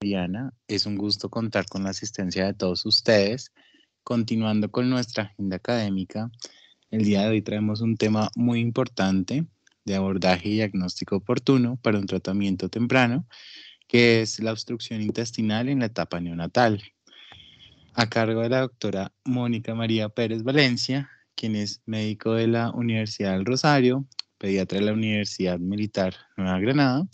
Diana, es un gusto contar con la asistencia de todos ustedes. Continuando con nuestra agenda académica, el día de hoy traemos un tema muy importante de abordaje y diagnóstico oportuno para un tratamiento temprano, que es la obstrucción intestinal en la etapa neonatal, a cargo de la doctora Mónica María Pérez Valencia, quien es médico de la Universidad del Rosario, pediatra de la Universidad Militar Nueva Granada,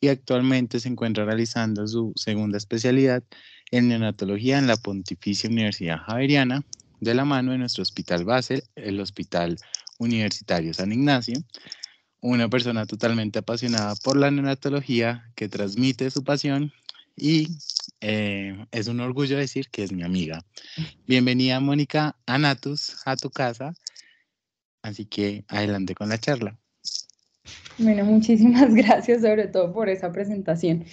y actualmente se encuentra realizando su segunda especialidad en neonatología en la Pontificia Universidad Javeriana, de la mano de nuestro hospital base, el Hospital Universitario San Ignacio, una persona totalmente apasionada por la neonatología que transmite su pasión y es un orgullo decir que es mi amiga. Bienvenida, Mónica, a Natus, a tu casa, así que adelante con la charla. Bueno, muchísimas gracias sobre todo por esa presentación.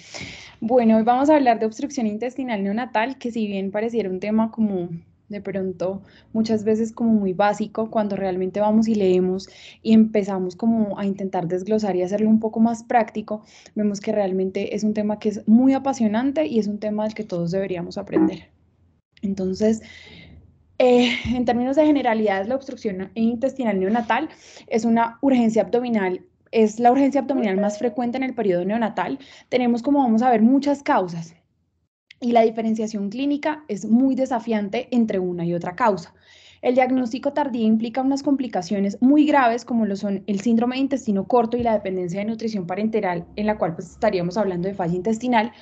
Bueno, hoy vamos a hablar de obstrucción intestinal neonatal, que si bien pareciera un tema como de pronto muchas veces como muy básico, cuando realmente vamos y leemos y empezamos como a intentar desglosar y hacerlo un poco más práctico, vemos que realmente es un tema que es muy apasionante y es un tema del que todos deberíamos aprender. Entonces, en términos de generalidades, la obstrucción intestinal neonatal es una urgencia abdominal, es la urgencia abdominal más frecuente en el periodo neonatal. Tenemos, como vamos a ver, muchas causas y la diferenciación clínica es muy desafiante entre una y otra causa. El diagnóstico tardío implica unas complicaciones muy graves como lo son el síndrome de intestino corto y la dependencia de nutrición parenteral, en la cual pues estaríamos hablando de falla intestinal.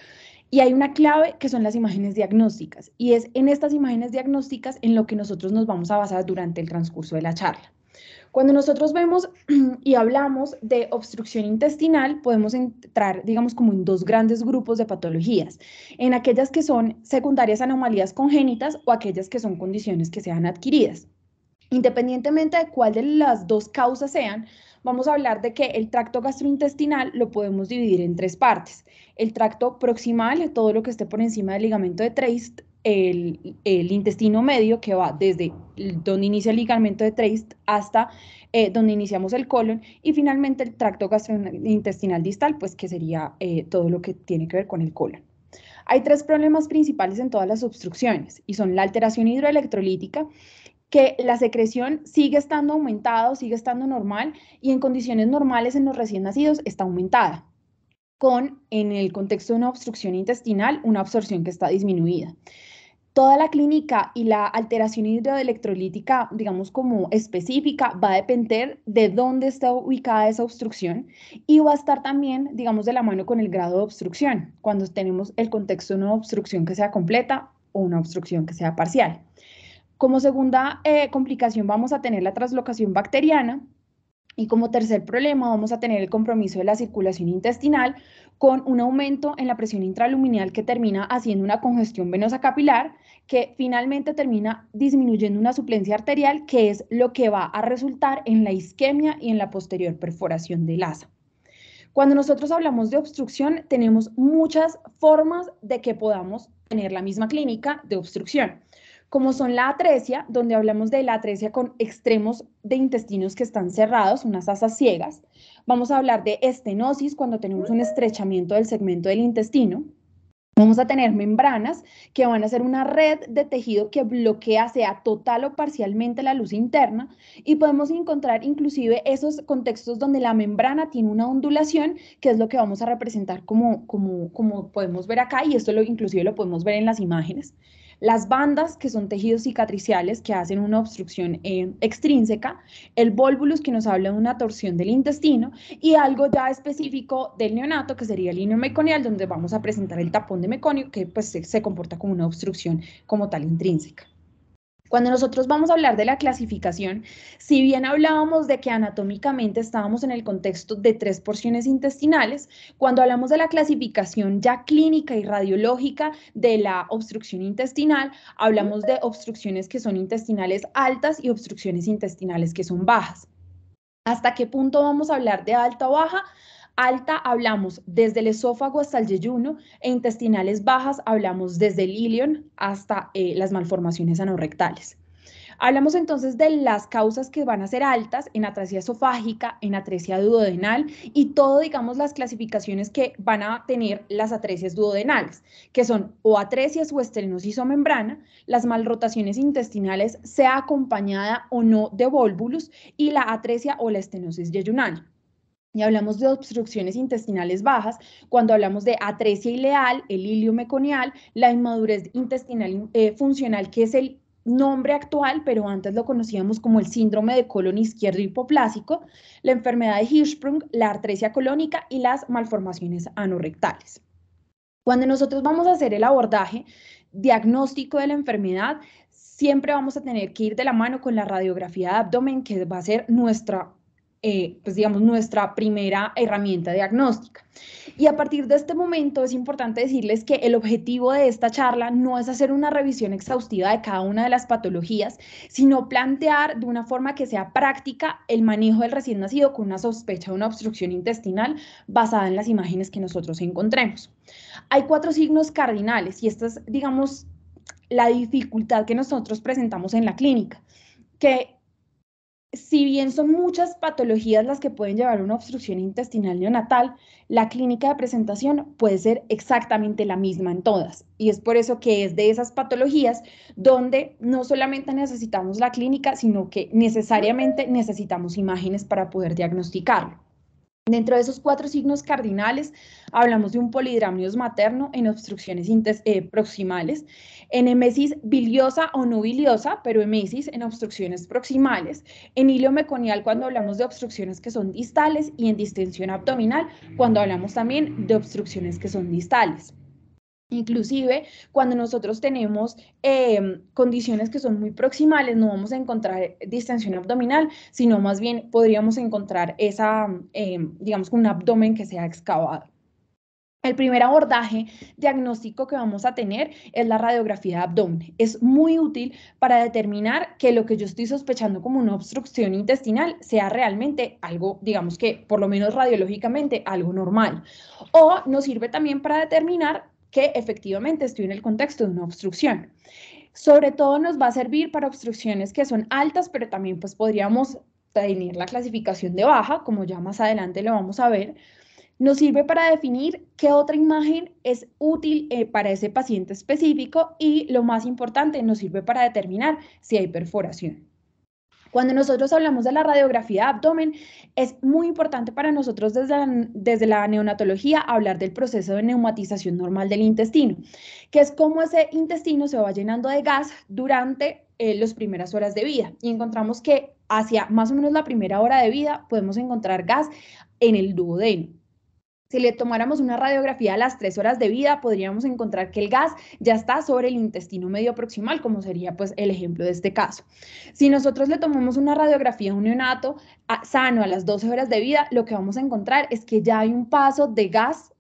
Y hay una clave que son las imágenes diagnósticas, y es en estas imágenes diagnósticas en lo que nosotros nos vamos a basar durante el transcurso de la charla. Cuando nosotros vemos y hablamos de obstrucción intestinal, podemos entrar, digamos, como en dos grandes grupos de patologías, en aquellas que son secundarias a anomalías congénitas o aquellas que son condiciones que sean adquiridas. Independientemente de cuál de las dos causas sean, vamos a hablar de que el tracto gastrointestinal lo podemos dividir en tres partes. El tracto proximal, todo lo que esté por encima del ligamento de Treist, el intestino medio, que va desde donde inicia el ligamento de Treist hasta donde iniciamos el colon, y finalmente el tracto gastrointestinal distal, pues que sería todo lo que tiene que ver con el colon. Hay tres problemas principales en todas las obstrucciones, y son la alteración hidroelectrolítica, que la secreción sigue estando aumentada, sigue estando normal, y en condiciones normales en los recién nacidos está aumentada, con, en el contexto de una obstrucción intestinal, una absorción que está disminuida. Toda la clínica y la alteración hidroelectrolítica, digamos como específica, va a depender de dónde está ubicada esa obstrucción, y va a estar también, digamos, de la mano con el grado de obstrucción, cuando tenemos el contexto de una obstrucción que sea completa o una obstrucción que sea parcial. Como segunda complicación vamos a tener la translocación bacteriana, y como tercer problema vamos a tener el compromiso de la circulación intestinal con un aumento en la presión intraluminal que termina haciendo una congestión venosa capilar, que finalmente termina disminuyendo una suplencia arterial, que es lo que va a resultar en la isquemia y en la posterior perforación del asa. Cuando nosotros hablamos de obstrucción, tenemos muchas formas de que podamos tener la misma clínica de obstrucción, como son la atresia, donde hablamos de la atresia con extremos de intestinos que están cerrados, unas asas ciegas. Vamos a hablar de estenosis, cuando tenemos un estrechamiento del segmento del intestino. Vamos a tener membranas que van a ser una red de tejido que bloquea, sea total o parcialmente, la luz interna, y podemos encontrar inclusive esos contextos donde la membrana tiene una ondulación, que es lo que vamos a representar como podemos ver acá, y esto inclusive lo podemos ver en las imágenes. Las bandas, que son tejidos cicatriciales que hacen una obstrucción extrínseca, el volvulus, que nos habla de una torsión del intestino, y algo ya específico del neonato, que sería el lineo meconial, donde vamos a presentar el tapón de meconio, que pues se comporta como una obstrucción como tal intrínseca. Cuando nosotros vamos a hablar de la clasificación, si bien hablábamos de que anatómicamente estábamos en el contexto de 3 porciones intestinales, cuando hablamos de la clasificación ya clínica y radiológica de la obstrucción intestinal, hablamos de obstrucciones que son intestinales altas y obstrucciones intestinales que son bajas. ¿Hasta qué punto vamos a hablar de alta o baja? Alta hablamos desde el esófago hasta el yeyuno, e intestinales bajas hablamos desde el ilion hasta las malformaciones anorrectales. Hablamos entonces de las causas que van a ser altas en atresia esofágica, en atresia duodenal y todo, digamos, las clasificaciones que van a tener las atresias duodenales, que son o atresias o estenosis o membrana, las malrotaciones intestinales, sea acompañada o no de volvulus, y la atresia o la estenosis yeyunal. Y hablamos de obstrucciones intestinales bajas cuando hablamos de atresia ileal, el ilio meconial, la inmadurez intestinal funcional, que es el nombre actual, pero antes lo conocíamos como el síndrome de colon izquierdo hipoplásico, la enfermedad de Hirschsprung, la artresia colónica y las malformaciones anorrectales. Cuando nosotros vamos a hacer el abordaje diagnóstico de la enfermedad, siempre vamos a tener que ir de la mano con la radiografía de abdomen, que va a ser nuestra pues digamos, nuestra primera herramienta diagnóstica. Y a partir de este momento es importante decirles que el objetivo de esta charla no es hacer una revisión exhaustiva de cada una de las patologías, sino plantear de una forma que sea práctica el manejo del recién nacido con una sospecha de una obstrucción intestinal basada en las imágenes que nosotros encontremos. Hay 4 signos cardinales y esta es, digamos, la dificultad que nosotros presentamos en la clínica, que si bien son muchas patologías las que pueden llevar a una obstrucción intestinal neonatal, la clínica de presentación puede ser exactamente la misma en todas. Y es por eso que es de esas patologías donde no solamente necesitamos la clínica, sino que necesariamente necesitamos imágenes para poder diagnosticarlo. Dentro de esos 4 signos cardinales, hablamos de un polidramnios materno en obstrucciones proximales, en emesis biliosa o no biliosa, pero emesis en obstrucciones proximales, en hilo meconial cuando hablamos de obstrucciones que son distales y en distensión abdominal cuando hablamos también de obstrucciones que son distales. Inclusive, cuando nosotros tenemos condiciones que son muy proximales, no vamos a encontrar distensión abdominal, sino más bien podríamos encontrar esa, digamos, un abdomen que sea excavado. El primer abordaje diagnóstico que vamos a tener es la radiografía de abdomen. Es muy útil para determinar que lo que yo estoy sospechando como una obstrucción intestinal sea realmente algo, digamos que por lo menos radiológicamente, algo normal. O nos sirve también para determinar que efectivamente estoy en el contexto de una obstrucción. Sobre todo nos va a servir para obstrucciones que son altas, pero también pues podríamos tener la clasificación de baja, como ya más adelante lo vamos a ver. Nos sirve para definir qué otra imagen es útil para ese paciente específico y lo más importante, nos sirve para determinar si hay perforación. Cuando nosotros hablamos de la radiografía de abdomen, es muy importante para nosotros desde la neonatología hablar del proceso de neumatización normal del intestino, que es cómo ese intestino se va llenando de gas durante las primeras horas de vida. Y encontramos que hacia más o menos la primera hora de vida podemos encontrar gas en el duodeno. Si le tomáramos una radiografía a las 3 horas de vida, podríamos encontrar que el gas ya está sobre el intestino medio proximal, como sería pues el ejemplo de este caso. Si nosotros le tomamos una radiografía a un neonato sano a las 12 horas de vida, lo que vamos a encontrar es que ya hay un paso de gas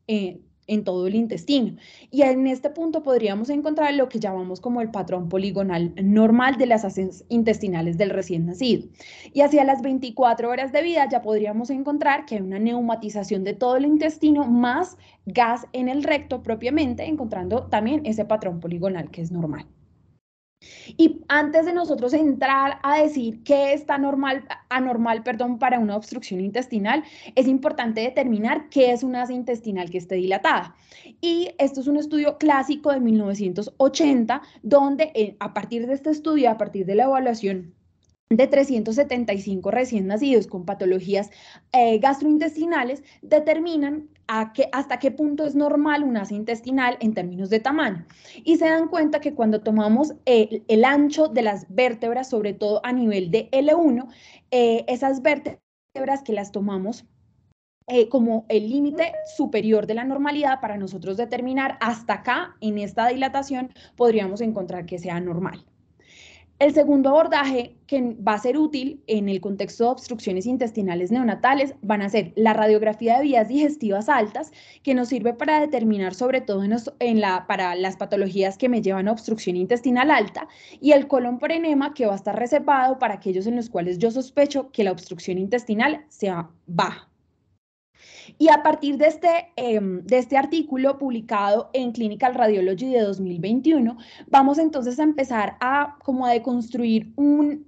en todo el intestino. Y en este punto podríamos encontrar lo que llamamos como el patrón poligonal normal de las heces intestinales del recién nacido. Y hacia las 24 horas de vida ya podríamos encontrar que hay una neumatización de todo el intestino más gas en el recto propiamente, encontrando también ese patrón poligonal que es normal. Y antes de nosotros entrar a decir qué está anormal, para una obstrucción intestinal, es importante determinar qué es una asa intestinal que esté dilatada. Y esto es un estudio clásico de 1980, donde a partir de este estudio, a partir de la evaluación de 375 recién nacidos con patologías gastrointestinales, determinan hasta qué punto es normal una asa intestinal en términos de tamaño. Y se dan cuenta que cuando tomamos el ancho de las vértebras, sobre todo a nivel de L1, esas vértebras que las tomamos como el límite superior de la normalidad para nosotros determinar hasta acá, en esta dilatación, podríamos encontrar que sea normal. El segundo abordaje que va a ser útil en el contexto de obstrucciones intestinales neonatales van a ser la radiografía de vías digestivas altas, que nos sirve para determinar sobre todo para las patologías que me llevan a obstrucción intestinal alta, y el colon por enema, que va a estar reservado para aquellos en los cuales yo sospecho que la obstrucción intestinal sea baja. Y a partir de este artículo publicado en Clinical Radiology de 2021, vamos entonces a empezar a como a deconstruir un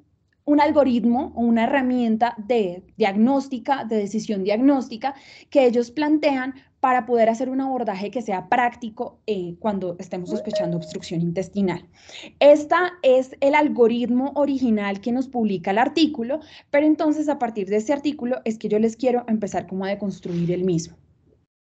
algoritmo o una herramienta de diagnóstica, de decisión diagnóstica, que ellos plantean para poder hacer un abordaje que sea práctico cuando estemos sospechando obstrucción intestinal. Este es el algoritmo original que nos publica el artículo, pero entonces a partir de este artículo es que yo les quiero empezar como a deconstruir el mismo.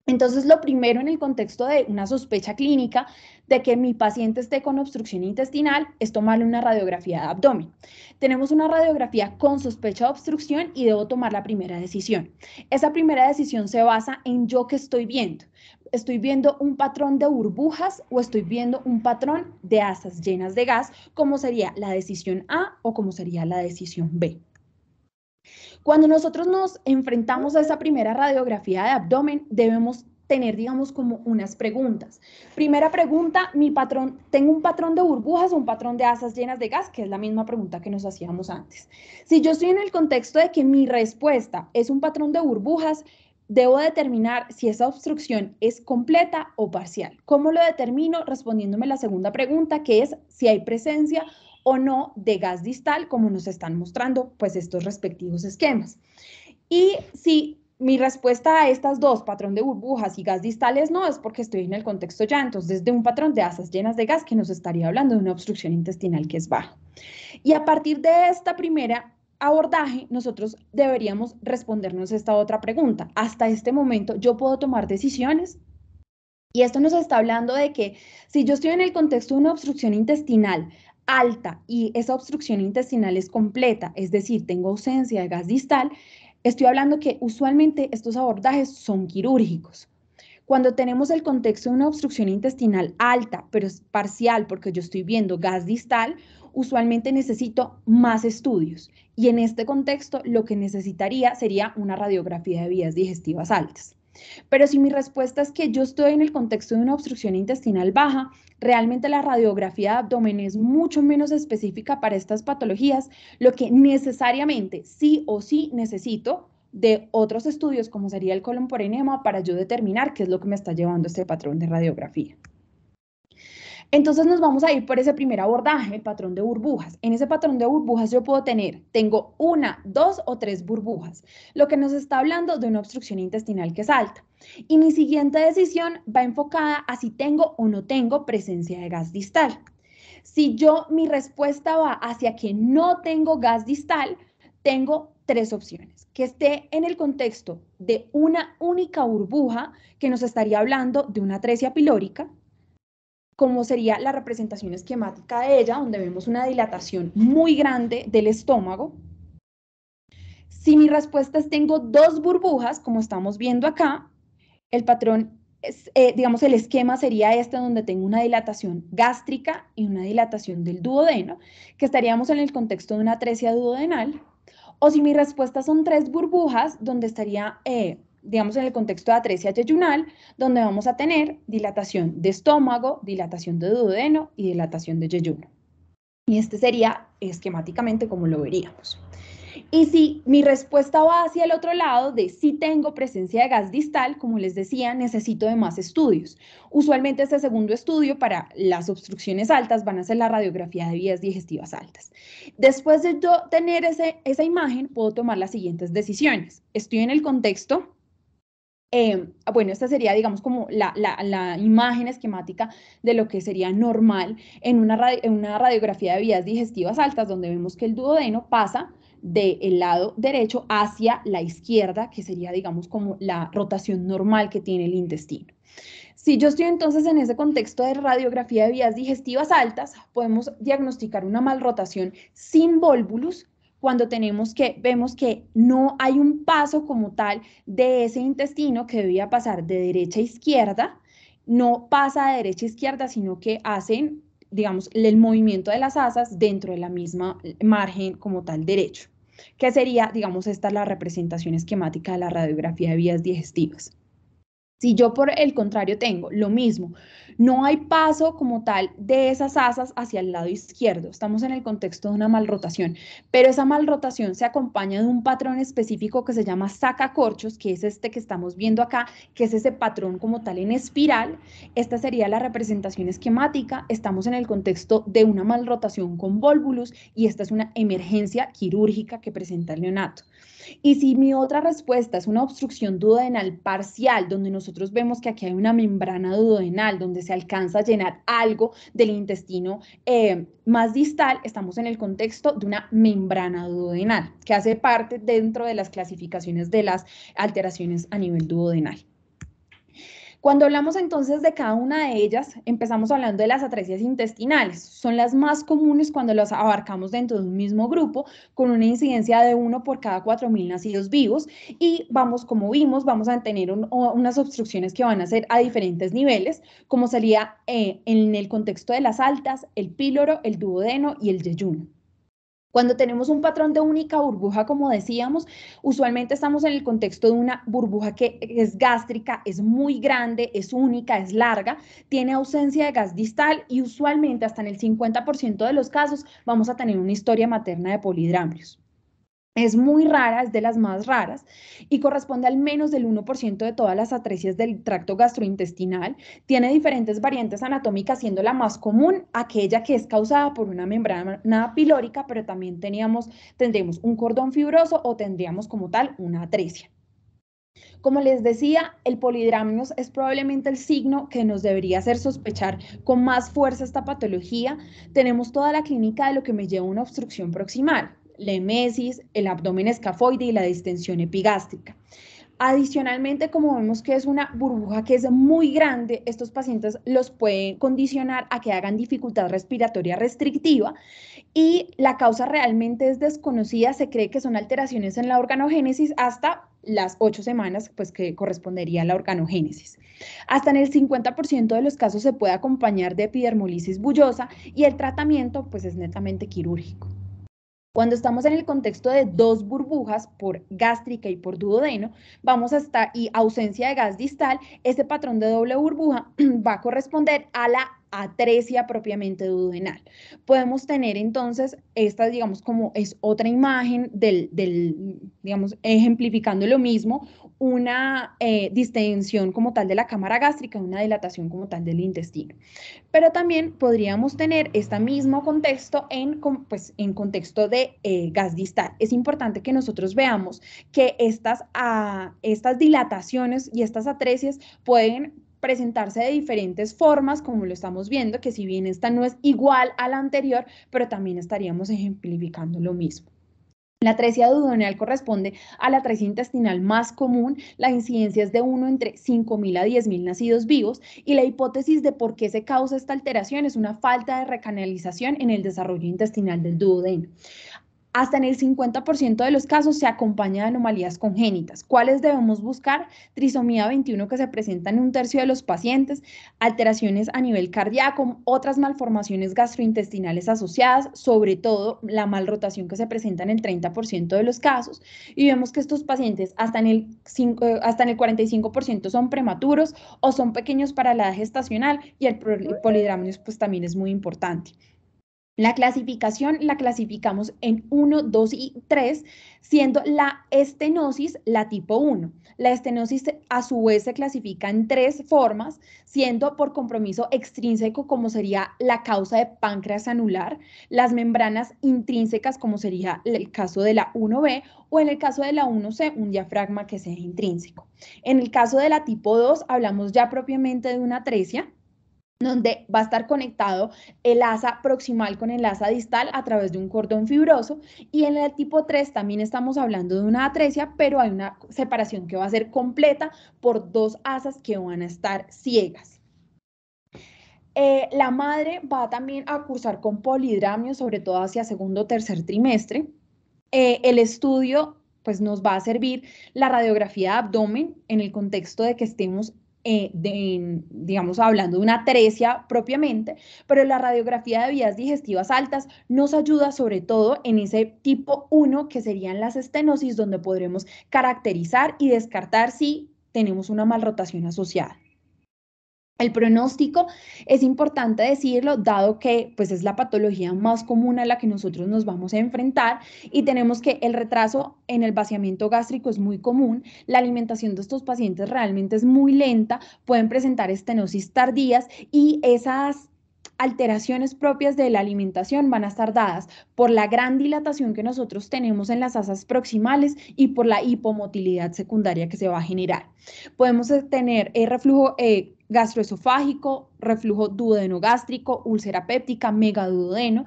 Entonces, lo primero en el contexto de una sospecha clínica de que mi paciente esté con obstrucción intestinal es tomarle una radiografía de abdomen. Tenemos una radiografía con sospecha de obstrucción y debo tomar la primera decisión. Esa primera decisión se basa en yo qué estoy viendo. ¿Estoy viendo un patrón de burbujas o estoy viendo un patrón de asas llenas de gas, como sería la decisión A o como sería la decisión B? Cuando nosotros nos enfrentamos a esa primera radiografía de abdomen, debemos tener, digamos, como unas preguntas. Primera pregunta, ¿tengo un patrón de burbujas o un patrón de asas llenas de gas? Que es la misma pregunta que nos hacíamos antes. Si yo estoy en el contexto de que mi respuesta es un patrón de burbujas, debo determinar si esa obstrucción es completa o parcial. ¿Cómo lo determino? Respondiéndome la segunda pregunta, que es si hay presencia o no de gas distal, como nos están mostrando pues estos respectivos esquemas. Y si mi respuesta a estas dos, patrón de burbujas y gas distales, no, es porque estoy en el contexto ya, entonces de un patrón de asas llenas de gas que nos estaría hablando de una obstrucción intestinal que es baja. Y a partir de esta primera abordaje, nosotros deberíamos respondernos esta otra pregunta. Hasta este momento, ¿yo puedo tomar decisiones? Y esto nos está hablando de que si yo estoy en el contexto de una obstrucción intestinal alta y esa obstrucción intestinal es completa, es decir, tengo ausencia de gas distal, estoy hablando que usualmente estos abordajes son quirúrgicos. Cuando tenemos el contexto de una obstrucción intestinal alta, pero es parcial porque yo estoy viendo gas distal, usualmente necesito más estudios. Y en este contexto lo que necesitaría sería una radiografía de vías digestivas altas. Pero si mi respuesta es que yo estoy en el contexto de una obstrucción intestinal baja, realmente la radiografía de abdomen es mucho menos específica para estas patologías, lo que necesariamente sí o sí necesito de otros estudios, como sería el colon por enema, para yo determinar qué es lo que me está llevando este patrón de radiografía. Entonces nos vamos a ir por ese primer abordaje, el patrón de burbujas. En ese patrón de burbujas yo tengo una, dos o tres burbujas, lo que nos está hablando de una obstrucción intestinal que es alta. Y mi siguiente decisión va enfocada a si tengo o no tengo presencia de gas distal. Si mi respuesta va hacia que no tengo gas distal, tengo tres opciones. Que esté en el contexto de una única burbuja que nos estaría hablando de una atresia pilórica, como sería la representación esquemática de ella, donde vemos una dilatación muy grande del estómago. Si mi respuesta es tengo dos burbujas, como estamos viendo acá, el patrón, digamos, el esquema sería este, donde tengo una dilatación gástrica y una dilatación del duodeno, que estaríamos en el contexto de una atresia duodenal. O si mi respuesta son tres burbujas, donde estaría digamos, en el contexto de atresia yeyunal, donde vamos a tener dilatación de estómago, dilatación de duodeno y dilatación de yeyuno. Y este sería esquemáticamente como lo veríamos. Y si mi respuesta va hacia el otro lado de si tengo presencia de gas distal, como les decía, necesito de más estudios. Usualmente este segundo estudio para las obstrucciones altas van a ser la radiografía de vías digestivas altas. Después de yo tener esa imagen, puedo tomar las siguientes decisiones. Estoy en el contexto. Bueno, esta sería, digamos, como la imagen esquemática de lo que sería normal en una radiografía de vías digestivas altas, donde vemos que el duodeno pasa del lado derecho hacia la izquierda, que sería, digamos, como la rotación normal que tiene el intestino. Si yo estoy entonces en ese contexto de radiografía de vías digestivas altas, podemos diagnosticar una malrotación sin volvulus cuando vemos que no hay un paso como tal de ese intestino que debía pasar de derecha a izquierda, no pasa de derecha a izquierda, sino que hacen, digamos, el movimiento de las asas dentro de la misma margen como tal derecho, que sería, digamos, esta es la representación esquemática de la radiografía de vías digestivas. Si yo por el contrario tengo lo mismo, no hay paso como tal de esas asas hacia el lado izquierdo, estamos en el contexto de una malrotación, pero esa malrotación se acompaña de un patrón específico que se llama sacacorchos, que es este que estamos viendo acá, que es ese patrón como tal en espiral. Esta sería la representación esquemática, estamos en el contexto de una malrotación con volvulus y esta es una emergencia quirúrgica que presenta el neonato. Y si mi otra respuesta es una obstrucción duodenal parcial, donde nosotros vemos que aquí hay una membrana duodenal, donde se alcanza a llenar algo del intestino más distal, estamos en el contexto de una membrana duodenal, que hace parte dentro de las clasificaciones de las alteraciones a nivel duodenal. Cuando hablamos entonces de cada una de ellas, empezamos hablando de las atresias intestinales. Son las más comunes cuando las abarcamos dentro de un mismo grupo, con una incidencia de 1 por cada 4.000 nacidos vivos. Y vamos, como vimos, vamos a tener unas obstrucciones que van a ser a diferentes niveles, como sería en el contexto de las altas, el píloro, el duodeno y el yeyuno. Cuando tenemos un patrón de única burbuja, como decíamos, usualmente estamos en el contexto de una burbuja que es gástrica, es muy grande, es única, es larga, tiene ausencia de gas distal y usualmente hasta en el 50% de los casos vamos a tener una historia materna de polidramnios. Es muy rara, es de las más raras y corresponde al menos del 1% de todas las atresias del tracto gastrointestinal. Tiene diferentes variantes anatómicas, siendo la más común aquella que es causada por una membrana pilórica, pero también tendremos un cordón fibroso o tendríamos como tal una atresia. Como les decía, el polidramnios es probablemente el signo que nos debería hacer sospechar con más fuerza esta patología. Tenemos toda la clínica de lo que me lleva a una obstrucción proximal, la emesis, el abdomen escafoide y la distensión epigástrica. Adicionalmente, como vemos que es una burbuja que es muy grande, estos pacientes los pueden condicionar a que hagan dificultad respiratoria restrictiva y la causa realmente es desconocida. Se cree que son alteraciones en la organogénesis hasta las 8 semanas, pues que correspondería a la organogénesis. Hasta en el 50% de los casos se puede acompañar de epidermolisis bullosa y el tratamiento pues es netamente quirúrgico. Cuando estamos en el contexto de dos burbujas, por gástrica y por duodeno, vamos a estar, y ausencia de gas distal, este patrón de doble burbuja va a corresponder a la atresia propiamente duodenal. Podemos tener entonces, esta digamos como es otra imagen digamos, ejemplificando lo mismo, una distensión como tal de la cámara gástrica, una dilatación como tal del intestino. Pero también podríamos tener este mismo contexto pues, en contexto de gas distal. Es importante que nosotros veamos que estas dilataciones y estas atresias pueden presentarse de diferentes formas, como lo estamos viendo, que si bien esta no es igual a la anterior, pero también estaríamos ejemplificando lo mismo. La atresia duodenal corresponde a la atresia intestinal más común, la incidencia es de 1 entre 5.000 a 10.000 nacidos vivos y la hipótesis de por qué se causa esta alteración es una falta de recanalización en el desarrollo intestinal del duodeno. Hasta en el 50% de los casos se acompaña de anomalías congénitas. ¿Cuáles debemos buscar? Trisomía 21 que se presenta en 1/3 de los pacientes, alteraciones a nivel cardíaco, otras malformaciones gastrointestinales asociadas, sobre todo la malrotación que se presenta en el 30% de los casos. Y vemos que estos pacientes hasta en el 45% son prematuros o son pequeños para la edad gestacional y el polidramnios pues también es muy importante. La clasificación la clasificamos en 1, 2 y 3, siendo la estenosis la tipo 1. La estenosis a su vez se clasifica en 3 formas, siendo por compromiso extrínseco como sería la causa de páncreas anular, las membranas intrínsecas como sería el caso de la 1B o en el caso de la 1C un diafragma que sea intrínseco. En el caso de la tipo 2 hablamos ya propiamente de una atresia, donde va a estar conectado el asa proximal con el asa distal a través de un cordón fibroso. Y en el tipo 3 también estamos hablando de una atresia, pero hay una separación que va a ser completa por dos asas que van a estar ciegas. La madre va también a cursar con polidramio, sobre todo hacia segundo o tercer trimestre. El estudio pues nos va a servir la radiografía de abdomen en el contexto de que estemos digamos, hablando de una atresia propiamente, pero la radiografía de vías digestivas altas nos ayuda sobre todo en ese tipo 1, que serían las estenosis, donde podremos caracterizar y descartar si tenemos una malrotación asociada. El pronóstico es importante decirlo, dado que pues, es la patología más común a la que nosotros nos vamos a enfrentar y tenemos que el retraso en el vaciamiento gástrico es muy común, la alimentación de estos pacientes realmente es muy lenta, pueden presentar estenosis tardías y esas alteraciones propias de la alimentación van a estar dadas por la gran dilatación que nosotros tenemos en las asas proximales y por la hipomotilidad secundaria que se va a generar. Podemos tener reflujo gastroesofágico, reflujo duodenogástrico, úlcera péptica, megaduodeno.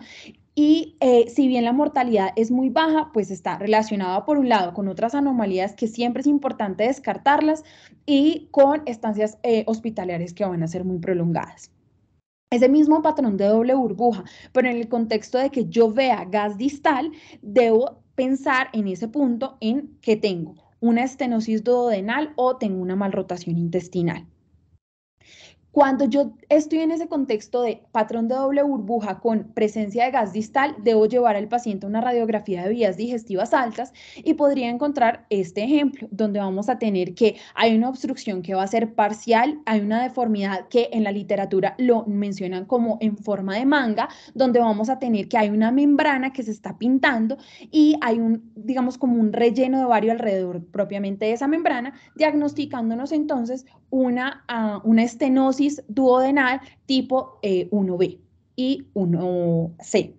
Y si bien la mortalidad es muy baja, pues está relacionada por un lado con otras anomalías que siempre es importante descartarlas y con estancias hospitalarias que van a ser muy prolongadas. Ese mismo patrón de doble burbuja, pero en el contexto de que yo vea gas distal, debo pensar en ese punto en que tengo una estenosis duodenal o tengo una malrotación intestinal. Cuando yo estoy en ese contexto de patrón de doble burbuja con presencia de gas distal, debo llevar al paciente a una radiografía de vías digestivas altas y podría encontrar este ejemplo, donde vamos a tener que hay una obstrucción que va a ser parcial, hay una deformidad que en la literatura lo mencionan como en forma de manga, donde vamos a tener que hay una membrana que se está pintando y hay un, digamos, como un relleno de ovario alrededor propiamente de esa membrana, diagnosticándonos entonces una estenosis duodenal tipo 1B y 1C.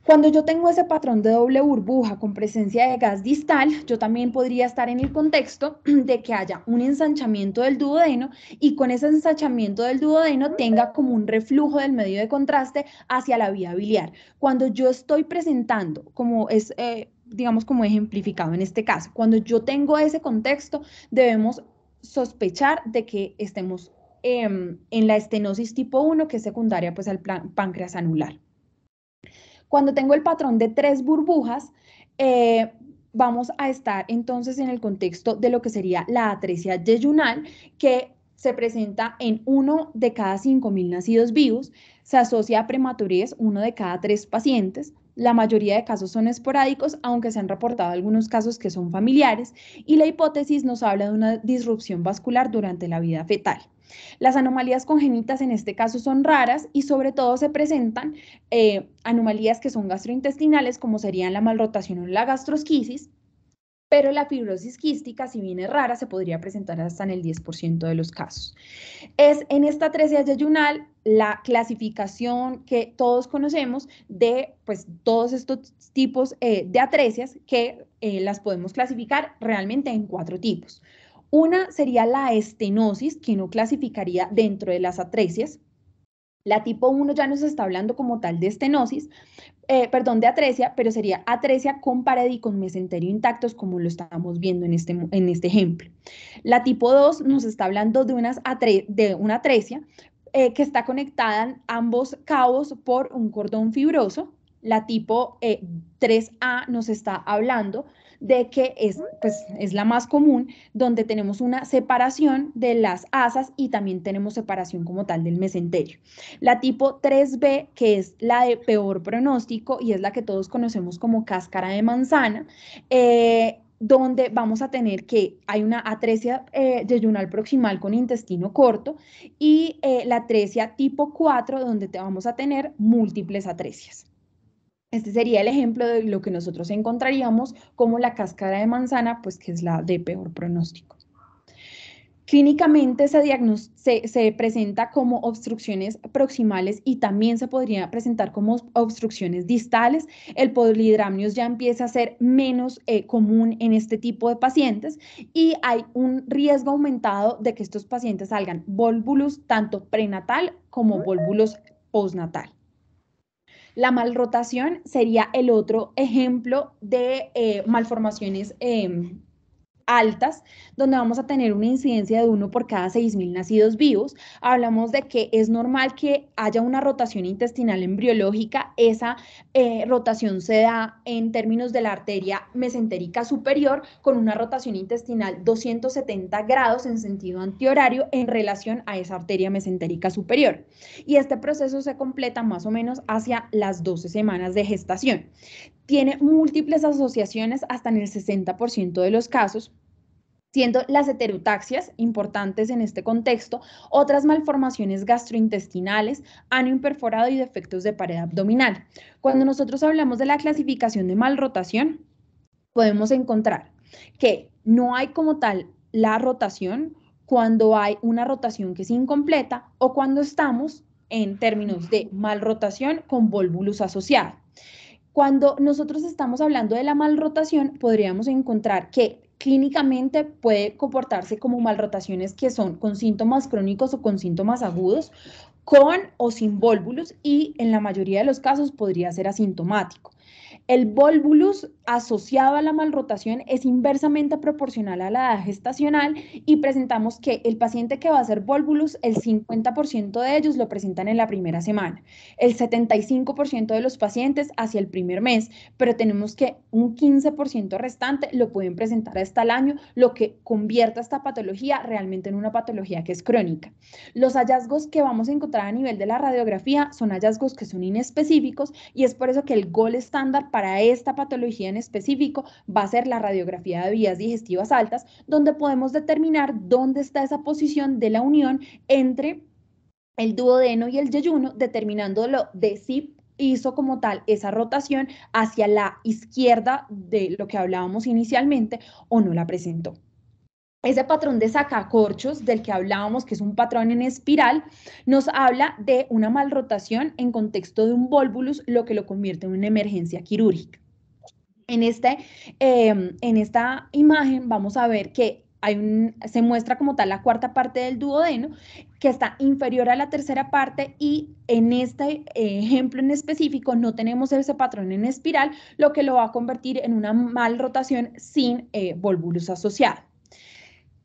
Cuando yo tengo ese patrón de doble burbuja con presencia de gas distal, yo también podría estar en el contexto de que haya un ensanchamiento del duodeno y con ese ensanchamiento del duodeno tenga como un reflujo del medio de contraste hacia la vía biliar. Cuando yo estoy presentando, como es, digamos, como ejemplificado en este caso, cuando yo tengo ese contexto, debemos sospechar de que estemos en la estenosis tipo 1, que es secundaria pues, al páncreas anular. Cuando tengo el patrón de 3 burbujas, vamos a estar entonces en el contexto de lo que sería la atresia yeyunal, que se presenta en 1 de cada 5.000 nacidos vivos, se asocia a prematurez 1 de cada 3 pacientes. La mayoría de casos son esporádicos, aunque se han reportado algunos casos que son familiares, y la hipótesis nos habla de una disrupción vascular durante la vida fetal. Las anomalías congénitas en este caso son raras y sobre todo se presentan anomalías que son gastrointestinales, como serían la malrotación o la gastrosquisis, pero la fibrosis quística, si bien es rara, se podría presentar hasta en el 10% de los casos. Es en esta atresia yeyunal la clasificación que todos conocemos de pues, todos estos tipos de atresias que las podemos clasificar realmente en 4 tipos. Una sería la estenosis, que no clasificaría dentro de las atresias. La tipo 1 ya nos está hablando como tal de estenosis, de atresia, pero sería atresia con pared y con mesenterio intactos, como lo estamos viendo en este ejemplo. La tipo 2 nos está hablando de una atresia que está conectada en ambos cabos por un cordón fibroso. La tipo 3A nos está hablando de que es la más común, donde tenemos una separación de las asas y también tenemos separación como tal del mesenterio. La tipo 3B, que es la de peor pronóstico y es la que todos conocemos como cáscara de manzana, donde vamos a tener que hay una atresia yeyunal proximal con intestino corto y la atresia tipo 4, donde vamos a tener múltiples atresias. Este sería el ejemplo de lo que nosotros encontraríamos como la cáscara de manzana, pues que es la de peor pronóstico. Clínicamente se presenta como obstrucciones proximales y también se podría presentar como obstrucciones distales. El polidramnios ya empieza a ser menos común en este tipo de pacientes y hay un riesgo aumentado de que estos pacientes salgan volvulus tanto prenatal como volvulus postnatal. La malrotación sería el otro ejemplo de malformaciones altas, donde vamos a tener una incidencia de 1 por cada 6.000 nacidos vivos. Hablamos de que es normal que haya una rotación intestinal embriológica. Esa rotación se da en términos de la arteria mesentérica superior con una rotación intestinal 270 grados en sentido antihorario en relación a esa arteria mesentérica superior. Y este proceso se completa más o menos hacia las 12 semanas de gestación. Tiene múltiples asociaciones hasta en el 60% de los casos. siendo las heterotaxias importantes en este contexto, otras malformaciones gastrointestinales, ano imperforado y defectos de pared abdominal. Cuando nosotros hablamos de la clasificación de malrotación, podemos encontrar que no hay como tal la rotación cuando hay una rotación que es incompleta o cuando estamos en términos de malrotación con volvulus asociado. Cuando nosotros estamos hablando de la malrotación, podríamos encontrar que clínicamente puede comportarse como malrotaciones que son con síntomas crónicos o con síntomas agudos, con o sin volvulus, y en la mayoría de los casos podría ser asintomático. El volvulus asociado a la malrotación es inversamente proporcional a la edad gestacional y presentamos que el paciente que va a hacer volvulus, el 50% de ellos lo presentan en la primera semana, el 75% de los pacientes hacia el primer mes, pero tenemos que un 15% restante lo pueden presentar hasta el año, lo que convierte esta patología realmente en una patología que es crónica. Los hallazgos que vamos a encontrar a nivel de la radiografía son hallazgos que son inespecíficos y es por eso que el gold estándar para esta patología en específico va a ser la radiografía de vías digestivas altas, donde podemos determinar dónde está esa posición de la unión entre el duodeno y el yeyuno, determinándolo de si hizo como tal esa rotación hacia la izquierda de lo que hablábamos inicialmente o no la presentó. Ese patrón de sacacorchos del que hablábamos, que es un patrón en espiral, nos habla de una malrotación en contexto de un volvulus, lo que lo convierte en una emergencia quirúrgica. En esta imagen vamos a ver que se muestra como tal la cuarta parte del duodeno, que está inferior a la tercera parte, y en este ejemplo en específico no tenemos ese patrón en espiral, lo que lo va a convertir en una malrotación sin volvulus asociado.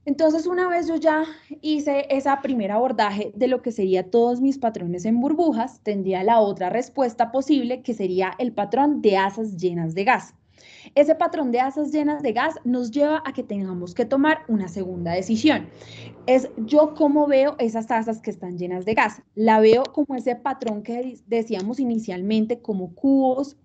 Entonces, una vez yo ya hice ese primer abordaje de lo que sería todos mis patrones en burbujas, tendría la otra respuesta posible, que sería el patrón de asas llenas de gas. Ese patrón de asas llenas de gas nos lleva a que tengamos que tomar una segunda decisión. Es yo cómo veo esas asas que están llenas de gas. La veo como ese patrón que decíamos inicialmente, como cubos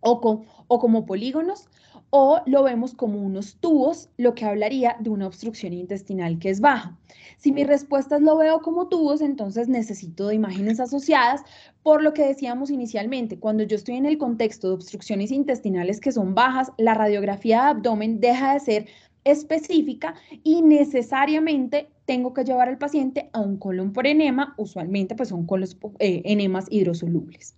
o como polígonos, o lo vemos como unos tubos, lo que hablaría de una obstrucción intestinal que es baja. Si mi respuesta es lo veo como tubos, entonces necesito de imágenes asociadas, por lo que decíamos inicialmente, cuando yo estoy en el contexto de obstrucciones intestinales que son bajas, la radiografía de abdomen deja de ser específica y necesariamente tengo que llevar al paciente a un colon por enema, usualmente pues son enemas hidrosolubles.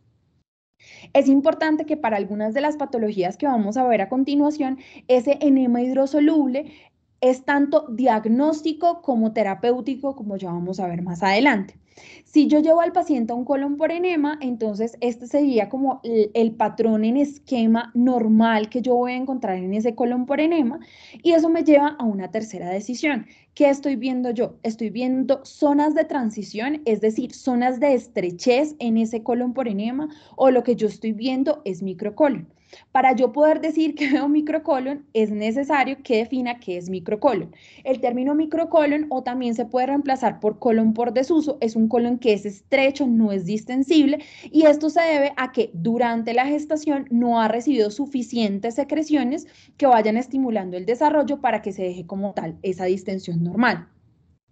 Es importante que para algunas de las patologías que vamos a ver a continuación, ese enema hidrosoluble es tanto diagnóstico como terapéutico, como ya vamos a ver más adelante. Si yo llevo al paciente a un colon por enema, entonces este sería como el patrón en esquema normal que yo voy a encontrar en ese colon por enema, y eso me lleva a una tercera decisión. ¿Qué estoy viendo yo? Estoy viendo zonas de transición, es decir, zonas de estrechez en ese colon por enema, o lo que yo estoy viendo es microcolon. Para yo poder decir que veo microcolon, es necesario que defina qué es microcolon. El término microcolon, o también se puede reemplazar por colon por desuso, es un colon que es estrecho, no es distensible, y esto se debe a que durante la gestación no ha recibido suficientes secreciones que vayan estimulando el desarrollo para que se deje como tal esa distensión normal.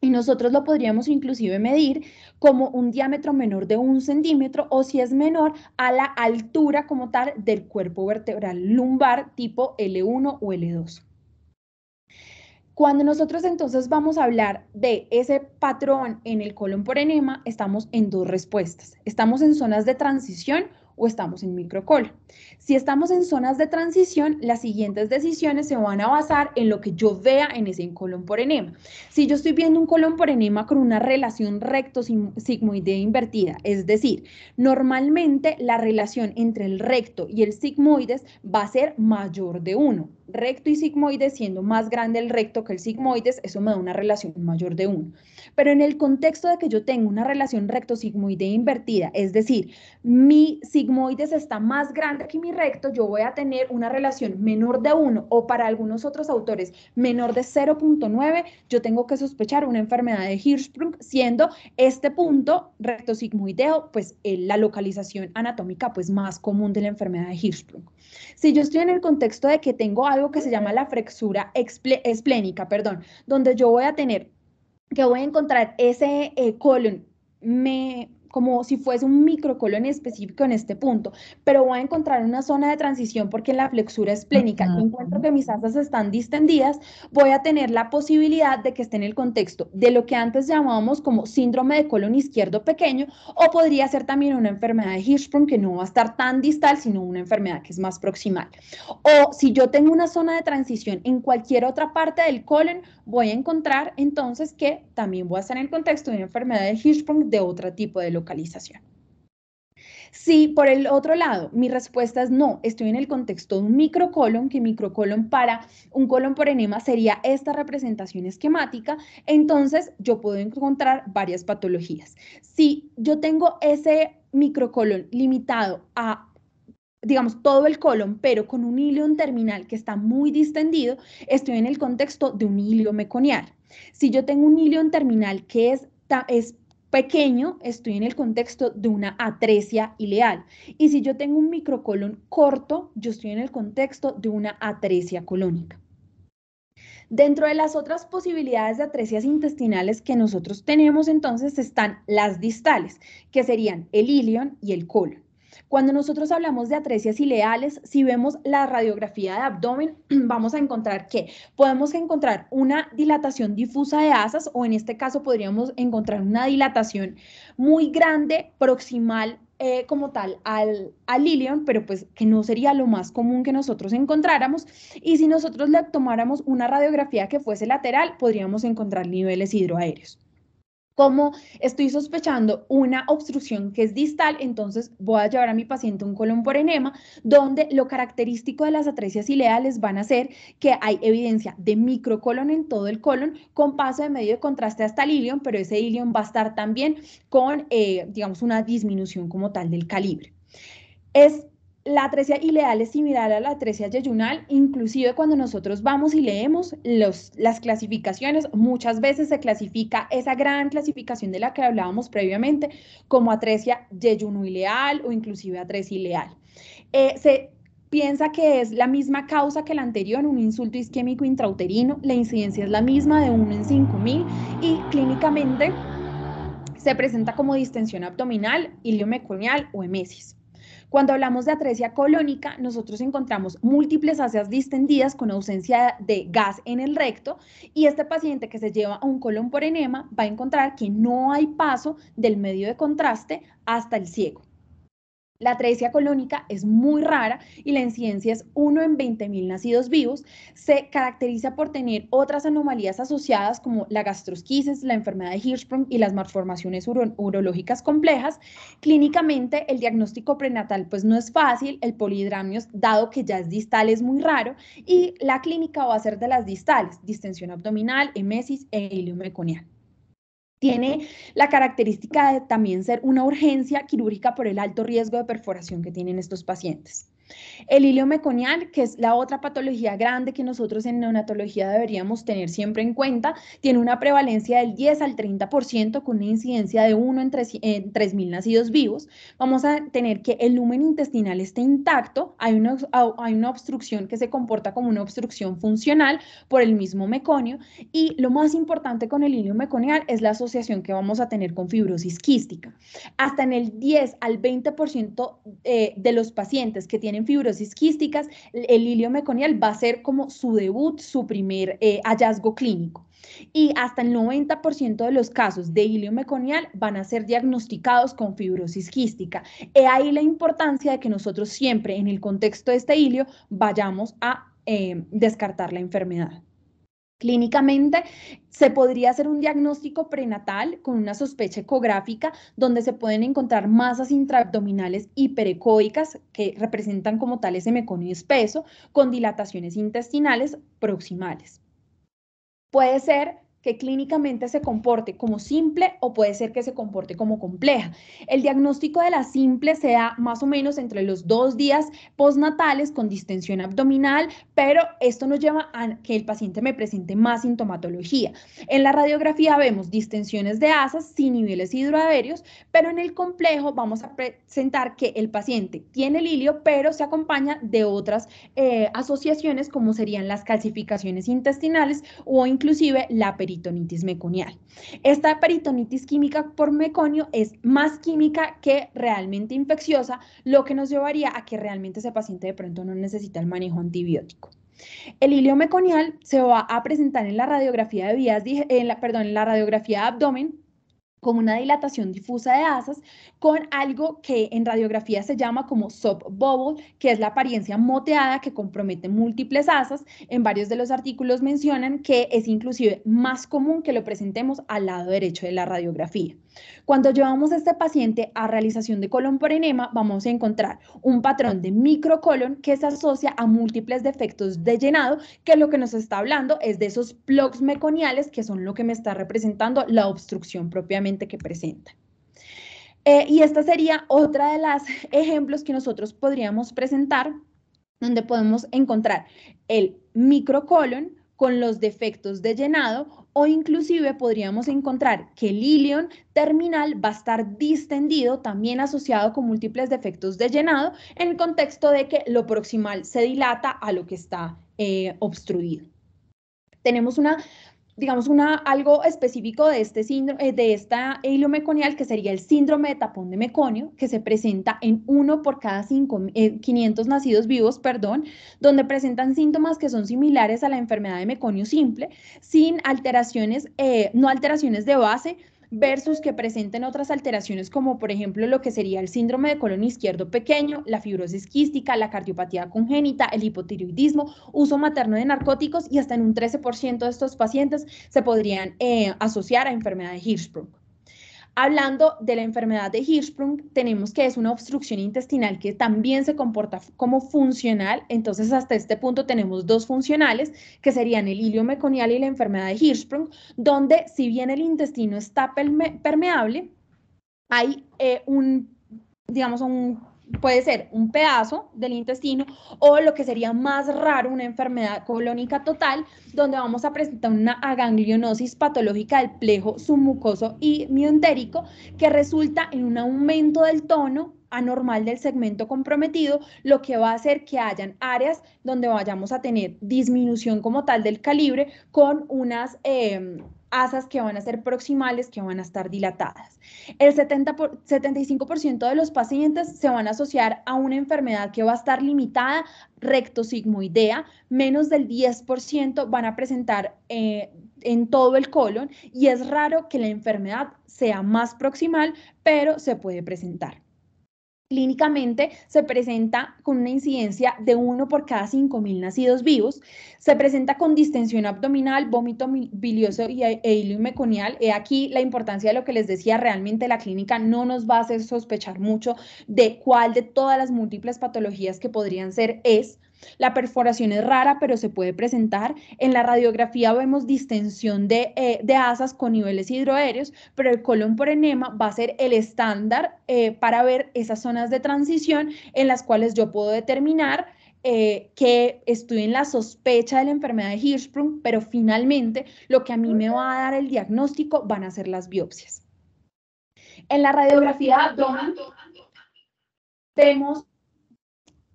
Y nosotros lo podríamos inclusive medir como un diámetro menor de 1 centímetro, o si es menor, a la altura como tal del cuerpo vertebral lumbar tipo L1 o L2. Cuando nosotros entonces vamos a hablar de ese patrón en el colon por enema, estamos en dos respuestas. Estamos en zonas de transición o estamos en microcolon. Si estamos en zonas de transición, las siguientes decisiones se van a basar en lo que yo vea en ese colon por enema. Si yo estoy viendo un colon por enema con una relación recto-sigmoidea invertida, es decir, normalmente la relación entre el recto y el sigmoides va a ser mayor de 1. Recto y sigmoides, siendo más grande el recto que el sigmoides, eso me da una relación mayor de 1. Pero en el contexto de que yo tengo una relación recto-sigmoidea invertida, es decir, mi sigmoides está más grande que mi recto yo voy a tener una relación menor de 1 o para algunos otros autores menor de 0.9, yo tengo que sospechar una enfermedad de Hirschsprung, siendo este punto recto sigmoideo, pues la localización anatómica pues más común de la enfermedad de Hirschsprung. Si yo estoy en el contexto de que tengo algo que se llama la flexura esplénica, perdón, donde yo voy a tener, que voy a encontrar ese colon como si fuese un microcolon específico en este punto, pero voy a encontrar una zona de transición porque en la flexura esplénica yo encuentro que mis asas están distendidas, voy a tener la posibilidad de que esté en el contexto de lo que antes llamábamos como síndrome de colon izquierdo pequeño, o podría ser también una enfermedad de Hirschsprung que no va a estar tan distal, sino una enfermedad que es más proximal. O si yo tengo una zona de transición en cualquier otra parte del colon, voy a encontrar entonces que también voy a estar en el contexto de una enfermedad de Hirschsprung de otro tipo de localización. Si por el otro lado mi respuesta es no, estoy en el contexto de un microcolon, que microcolon para un colon por enema sería esta representación esquemática, entonces yo puedo encontrar varias patologías. Si yo tengo ese microcolon limitado a digamos, todo el colon, pero con un ilion terminal que está muy distendido, estoy en el contexto de un ilio meconial. Si yo tengo un ilion terminal que es pequeño, estoy en el contexto de una atresia ileal. Y si yo tengo un microcolon corto, yo estoy en el contexto de una atresia colónica. Dentro de las otras posibilidades de atresias intestinales que nosotros tenemos, entonces, están las distales, que serían el ilion y el colon. Cuando nosotros hablamos de atresias ileales, si vemos la radiografía de abdomen, vamos a encontrar que podemos encontrar una dilatación difusa de asas, o en este caso podríamos encontrar una dilatación muy grande, proximal como tal al ilion, pero pues que no sería lo más común que nosotros encontráramos. Y si nosotros le tomáramos una radiografía que fuese lateral, podríamos encontrar niveles hidroaéreos. Como estoy sospechando una obstrucción que es distal, entonces voy a llevar a mi paciente un colon por enema, donde lo característico de las atresias ileales van a ser que hay evidencia de microcolon en todo el colon, con paso de medio de contraste hasta el ilion, pero ese ilion va a estar también con, digamos, una disminución como tal del calibre. La atresia ileal es similar a la atresia yeyunal, inclusive cuando nosotros vamos y leemos las clasificaciones, muchas veces se clasifica esa gran clasificación de la que hablábamos previamente como atresia yeyunoileal o inclusive atresia ileal. Se piensa que es la misma causa que la anterior, un insulto isquémico intrauterino, la incidencia es la misma de 1 en 5.000 y clínicamente se presenta como distensión abdominal, ilio meconial o emesis. Cuando hablamos de atresia colónica, nosotros encontramos múltiples asas distendidas con ausencia de gas en el recto, y este paciente que se lleva a un colon por enema va a encontrar que no hay paso del medio de contraste hasta el ciego. La atresia colónica es muy rara y la incidencia es 1 en 20.000 nacidos vivos. Se caracteriza por tener otras anomalías asociadas como la gastrosquisis, la enfermedad de Hirschsprung y las malformaciones urológicas complejas. Clínicamente, el diagnóstico prenatal pues no es fácil, el polidramio, dado que ya es distal, es muy raro, y la clínica va a ser de las distales, distensión abdominal, emesis e ilio meconial. Tiene la característica de también ser una urgencia quirúrgica por el alto riesgo de perforación que tienen estos pacientes. El ilio meconial, que es la otra patología grande que nosotros en neonatología deberíamos tener siempre en cuenta, tiene una prevalencia del 10 al 30% con una incidencia de 1 en 3.000 nacidos vivos. Vamos a tener que el lumen intestinal esté intacto, hay una obstrucción que se comporta como una obstrucción funcional por el mismo meconio, y lo más importante con el ilio meconial es la asociación que vamos a tener con fibrosis quística. Hasta en el 10 al 20% de los pacientes que tienen fibrosis quísticas, el ilio meconial va a ser como su debut, su primer hallazgo clínico. Y hasta el 90% de los casos de ilio meconial van a ser diagnosticados con fibrosis quística. He ahí la importancia de que nosotros siempre en el contexto de este ilio vayamos a descartar la enfermedad. Clínicamente, se podría hacer un diagnóstico prenatal con una sospecha ecográfica donde se pueden encontrar masas intraabdominales hiperecoicas que representan como tal ese meconio espeso con dilataciones intestinales proximales. Puede ser que clínicamente se comporte como simple o puede ser que se comporte como compleja. El diagnóstico de la simple se da más o menos entre los 2 días postnatales con distensión abdominal, pero esto nos lleva a que el paciente me presente más sintomatología. En la radiografía vemos distensiones de asas sin niveles hidroaéreos, pero en el complejo vamos a presentar que el paciente tiene lilio, pero se acompaña de otras asociaciones como serían las calcificaciones intestinales o inclusive la peritonitis meconial. Esta peritonitis química por meconio es más química que realmente infecciosa, lo que nos llevaría a que realmente ese paciente de pronto no necesita el manejo antibiótico. El hilio meconial se va a presentar en la radiografía de vías, en la radiografía de abdomen como una dilatación difusa de asas con algo que en radiografía se llama como soap bubble, que es la apariencia moteada que compromete múltiples asas. En varios de los artículos mencionan que es inclusive más común que lo presentemos al lado derecho de la radiografía. Cuando llevamos a este paciente a realización de colon por enema, vamos a encontrar un patrón de microcolon que se asocia a múltiples defectos de llenado, que lo que nos está hablando es de esos plugs meconiales que son lo que me está representando la obstrucción propiamente que presenta. Y esta sería otra de los ejemplos que nosotros podríamos presentar, donde podemos encontrar el microcolon con los defectos de llenado o inclusive podríamos encontrar que el ilion terminal va a estar distendido, también asociado con múltiples defectos de llenado, en el contexto de que lo proximal se dilata a lo que está obstruido. Tenemos algo específico de este síndrome, de esta hilomeconial, que sería el síndrome de tapón de meconio, que se presenta en 1 por cada 500 nacidos vivos, donde presentan síntomas que son similares a la enfermedad de meconio simple, sin alteraciones, no alteraciones de base, versus que presenten otras alteraciones como por ejemplo lo que sería el síndrome de colon izquierdo pequeño, la fibrosis quística, la cardiopatía congénita, el hipotiroidismo, uso materno de narcóticos y hasta en un 13% de estos pacientes se podrían asociar a enfermedad de Hirschsprung. Hablando de la enfermedad de Hirschsprung, tenemos que es una obstrucción intestinal que también se comporta como funcional, entonces hasta este punto tenemos dos funcionales, que serían el hilio meconial y la enfermedad de Hirschsprung, donde si bien el intestino está permeable, hay puede ser un pedazo del intestino o lo que sería más raro, una enfermedad colónica total, donde vamos a presentar una aganglionosis patológica del plejo submucoso y mioentérico que resulta en un aumento del tono anormal del segmento comprometido, lo que va a hacer que hayan áreas donde vayamos a tener disminución como tal del calibre con unas asas que van a ser proximales, que van a estar dilatadas. El 75% de los pacientes se van a asociar a una enfermedad que va a estar limitada, rectosigmoidea, menos del 10% van a presentar en todo el colon y es raro que la enfermedad sea más proximal, pero se puede presentar. Clínicamente se presenta con una incidencia de 1 por cada 5.000 nacidos vivos, se presenta con distensión abdominal, vómito bilioso e hilio meconial. Aquí la importancia de lo que les decía, realmente la clínica no nos va a hacer sospechar mucho de cuál de todas las múltiples patologías que podrían ser es. La perforación es rara, pero se puede presentar. En la radiografía vemos distensión de asas con niveles hidroaéreos, pero el colon por enema va a ser el estándar para ver esas zonas de transición en las cuales yo puedo determinar que estoy en la sospecha de la enfermedad de Hirschsprung, pero finalmente lo que a mí me va a dar el diagnóstico van a ser las biopsias. En la radiografía de abdomen vemos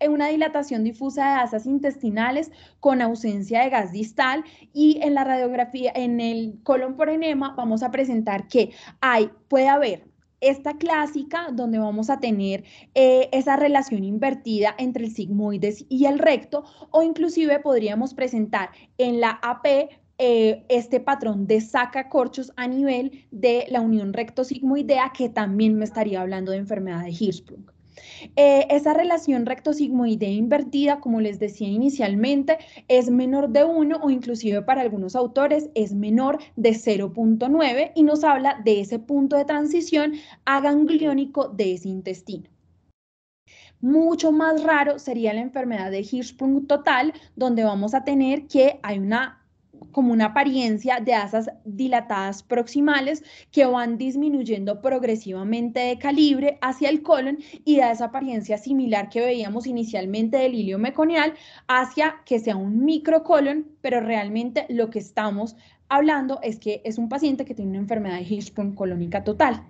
una dilatación difusa de asas intestinales con ausencia de gas distal y en la radiografía, en el colon por enema, vamos a presentar que puede haber esta clásica donde vamos a tener esa relación invertida entre el sigmoides y el recto o inclusive podríamos presentar en la AP este patrón de sacacorchos a nivel de la unión recto-sigmoidea que también me estaría hablando de enfermedad de Hirschsprung. Esa relación rectosigmoidea invertida, como les decía inicialmente, es menor de 1 o inclusive para algunos autores es menor de 0.9 y nos habla de ese punto de transición agangliónico de ese intestino. Mucho más raro sería la enfermedad de Hirschsprung total, donde vamos a tener que hay una como una apariencia de asas dilatadas proximales que van disminuyendo progresivamente de calibre hacia el colon y da esa apariencia similar que veíamos inicialmente del hilio meconial hacia que sea un microcolon, pero realmente lo que estamos hablando es que es un paciente que tiene una enfermedad de Hirschsprung colónica total.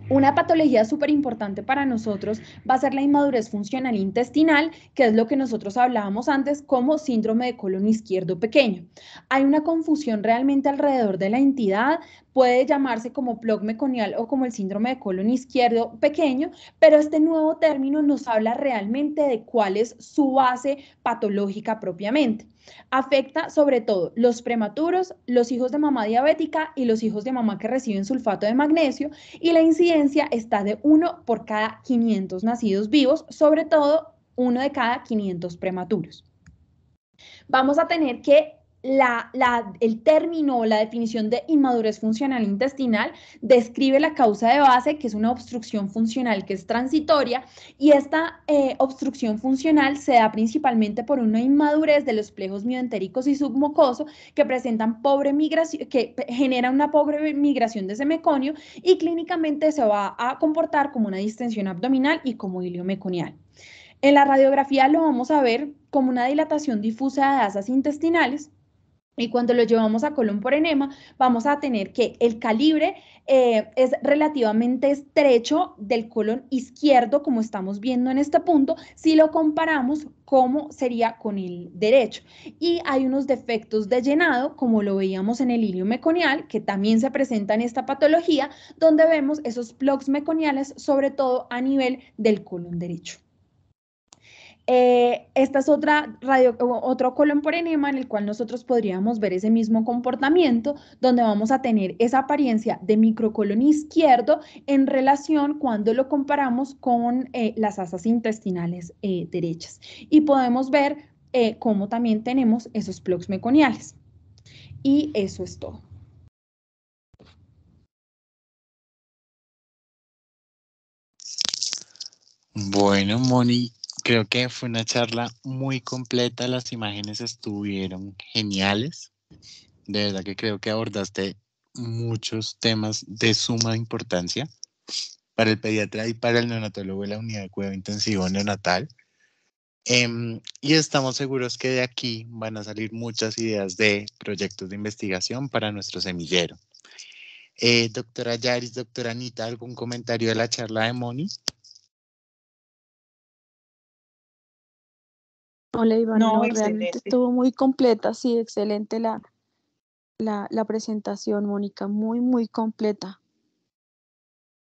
Una patología súper importante para nosotros va a ser la inmadurez funcional intestinal, que es lo que nosotros hablábamos antes como síndrome de colon izquierdo pequeño. Hay una confusión realmente alrededor de la entidad, puede llamarse como PLOC meconial o como el síndrome de colon izquierdo pequeño, pero este nuevo término nos habla realmente de cuál es su base patológica propiamente. Afecta sobre todo los prematuros, los hijos de mamá diabética y los hijos de mamá que reciben sulfato de magnesio, y la incidencia está de 1 por cada 500 nacidos vivos, sobre todo 1 de cada 500 prematuros. Vamos a tener que el término o la definición de inmadurez funcional intestinal describe la causa de base, que es una obstrucción funcional que es transitoria, y esta obstrucción funcional se da principalmente por una inmadurez de los plejos mioentéricos y submucoso que presentan pobre migración, que genera una pobre migración de ese meconio y clínicamente se va a comportar como una distensión abdominal y como hilio meconial. En la radiografía lo vamos a ver como una dilatación difusa de asas intestinales. Y cuando lo llevamos a colon por enema, vamos a tener que el calibre es relativamente estrecho del colon izquierdo, como estamos viendo en este punto, si lo comparamos como sería con el derecho. Y hay unos defectos de llenado, como lo veíamos en el hilio meconial, que también se presenta en esta patología, donde vemos esos plugs meconiales, sobre todo a nivel del colon derecho. Esta es otro colon por enema en el cual nosotros podríamos ver ese mismo comportamiento, donde vamos a tener esa apariencia de microcolon izquierdo en relación cuando lo comparamos con las asas intestinales derechas. Y podemos ver cómo también tenemos esos plugs meconiales. Y eso es todo. Bueno, Moni, creo que fue una charla muy completa, las imágenes estuvieron geniales. De verdad que creo que abordaste muchos temas de suma importancia para el pediatra y para el neonatólogo de la unidad de cuidado intensivo neonatal. Y estamos seguros que de aquí van a salir muchas ideas de proyectos de investigación para nuestro semillero. Doctora Yaris, doctora Anita, ¿algún comentario de la charla de Moni? Hola, Iván, No, realmente excelente. estuvo muy completa, sí, excelente la presentación, Mónica, muy completa.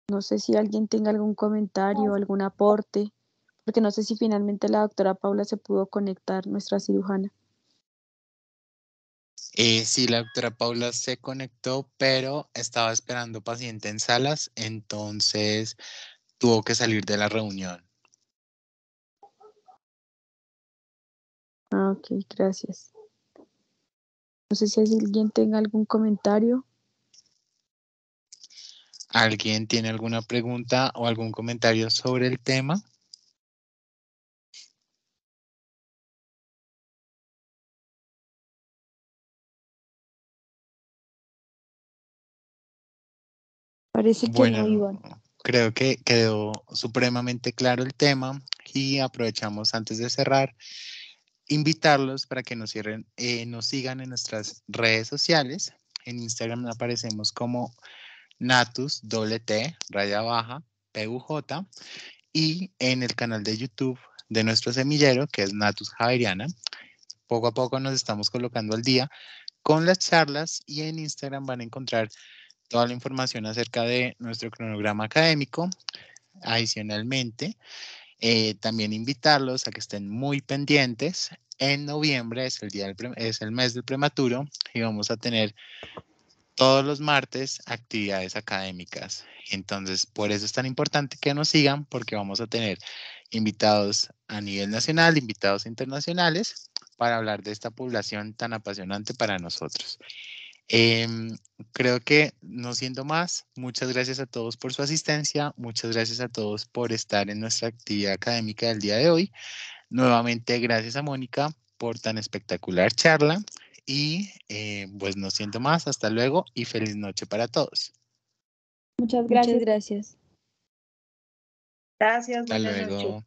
No sé si alguien tenga algún comentario, algún aporte, porque no sé si finalmente la doctora Paula se pudo conectar, nuestra cirujana. Sí, la doctora Paula se conectó, pero estaba esperando paciente en salas, entonces tuvo que salir de la reunión. Ah, ok, gracias. No sé si alguien tenga algún comentario. ¿Alguien tiene alguna pregunta o algún comentario sobre el tema? Parece que no, Bueno, Iván. creo que quedó supremamente claro el tema y aprovechamos antes de cerrar, invitarlos para que nos sigan en nuestras redes sociales. En Instagram aparecemos como Natus, raya baja, PUJ, y en el canal de YouTube de nuestro semillero, que es Natus Javeriana. Poco a poco nos estamos colocando al día con las charlas y en Instagram van a encontrar toda la información acerca de nuestro cronograma académico. Adicionalmente, también invitarlos a que estén muy pendientes. En noviembre es es el mes del prematuro y vamos a tener todos los martes actividades académicas. Entonces, por eso es tan importante que nos sigan, porque vamos a tener invitados a nivel nacional, invitados internacionales, para hablar de esta población tan apasionante para nosotros. Creo que no siendo más, muchas gracias a todos por su asistencia, muchas gracias a todos por estar en nuestra actividad académica del día de hoy. Nuevamente, gracias a Mónica por tan espectacular charla y pues no siento más. Hasta luego y feliz noche para todos. Muchas Muchas gracias. gracias. Gracias, Hasta buenas noches. luego.